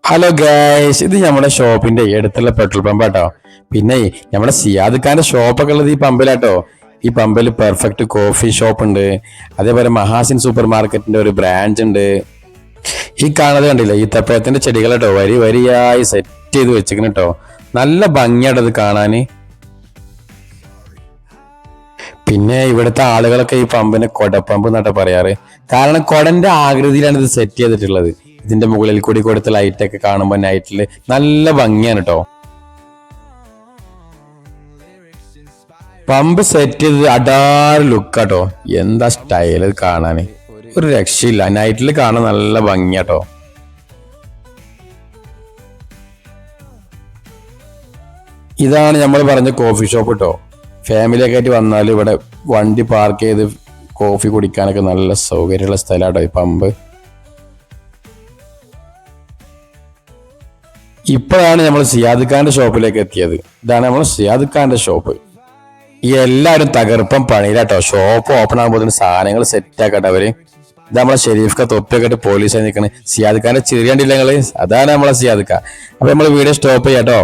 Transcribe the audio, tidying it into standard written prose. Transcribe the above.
Hello guys, ഇത് നമ്മുടെ ഷോപ്പിന്റെ അടുത്തുള്ള പെട്രോൾ പമ്പ് ആട്ടോ. പിന്നെ നമ്മുടെ സിയാദ് ഖാന്റെ ഷോപ്പൊക്കെ ഉള്ളത് ഈ പമ്പിലാട്ടോ. ഈ പമ്പിൽ പെർഫെക്റ്റ് കോഫി ഷോപ്പ് ഉണ്ട്. അതേപോലെ മഹാസിൻ സൂപ്പർ മാർക്കറ്റിന്റെ ഒരു ബ്രാഞ്ച് ഉണ്ട്. ഈ കാണുന്നത് കണ്ടില്ല, ഈ തപ്പയത്തിന്റെ ചെടികളാട്ടോ വരി വരിയായി സെറ്റ് ചെയ്ത് വെച്ചിരിക്കണം കേട്ടോ. നല്ല ഭംഗിയാട്ടോ ഇത് കാണാന്. പിന്നെ ഇവിടുത്തെ ആളുകളൊക്കെ ഈ പമ്പിനെ കൊടപ്പമ്പ് എന്നാട്ടോ പറയാറ്. കാരണം കൊടന്റെ ആകൃതിയിലാണ് ഇത് സെറ്റ് ചെയ്തിട്ടുള്ളത്. ഇതിന്റെ മുകളിൽ കൂടി കൊടുത്ത ലൈറ്റൊക്കെ കാണുമ്പോൾ നൈറ്റില് നല്ല ഭംഗിയാണ് കേട്ടോ. പമ്പ് സെറ്റ് ചെയ്ത് അടാറ് ലുക്കാട്ടോ. എന്താ സ്റ്റൈല് കാണാന്, ഒരു രക്ഷയില്ല. നൈറ്റിൽ കാണാൻ നല്ല ഭംഗിയാട്ടോ. ഇതാണ് നമ്മൾ പറഞ്ഞ കോഫി ഷോപ്പ് കേട്ടോ. ഫാമിലിയൊക്കെ ആയിട്ട് വന്നാൽ ഇവിടെ വണ്ടി പാർക്ക് ചെയ്ത് കോഫി കുടിക്കാനൊക്കെ നല്ല സൗകര്യമുള്ള സ്ഥലമാട്ടോ ഈ പമ്പ്. ഇപ്പോഴാണ് നമ്മൾ സിയാദ് ഖാന്റെ ഷോപ്പിലേക്ക് എത്തിയത്. ഇതാണ് നമ്മൾ സിയാദ് ഖാന്റെ ഷോപ്പ്. ഈ എല്ലാവരും തകർപ്പം പണിയിലാട്ടോ. ഷോപ്പ് ഓപ്പൺ ആകുമ്പോൾ സാധനങ്ങൾ സെറ്റ് ആക്കട്ടെ അവര്. ഇത് നമ്മളെ ഷെരീഫ് ഖാൻ തൊപ്പിയൊക്കെ ഇട്ട് പോലീസായി നിൽക്കണേ. സിയാദ് ഖാന്റെ ചെറിയ കണ്ടില്ല നിങ്ങള്, അതാണ് നമ്മളെ സിയാദ് ഖാൻ. അപ്പൊ നമ്മൾ വീഡിയോ സ്റ്റോപ്പ് ചെയ്യാട്ടോ.